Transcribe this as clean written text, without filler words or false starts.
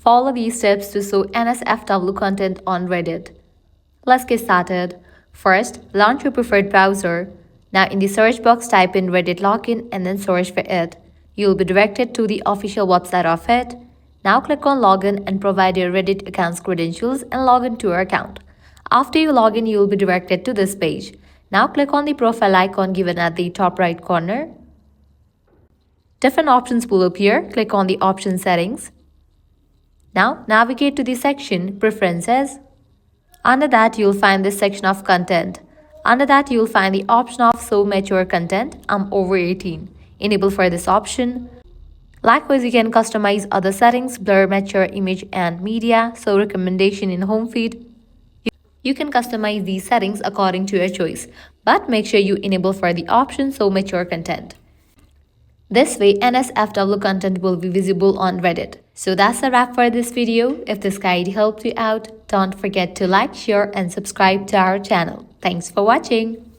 Follow these steps to show NSFW content on Reddit. Let's get started. First, launch your preferred browser. Now in the search box type in Reddit login and then search for it. You'll be directed to the official website of it. Now click on login and provide your Reddit account's credentials and log in to your account. After you log in, you'll be directed to this page. Now click on the profile icon given at the top right corner. Different options will appear. Click on the option settings. Now navigate to the section Preferences. Under that, you'll find this section of content. Under that, you'll find the option of Show Mature Content. I'm over 18. Enable for this option. Likewise, you can customize other settings, blur, mature, image, and media, show recommendation in home feed. You can customize these settings according to your choice, but make sure you enable for the option Show Mature Content. This way, NSFW content will be visible on Reddit. So that's a wrap for this video. If this guide helped you out, don't forget to like, share, and subscribe to our channel. Thanks for watching.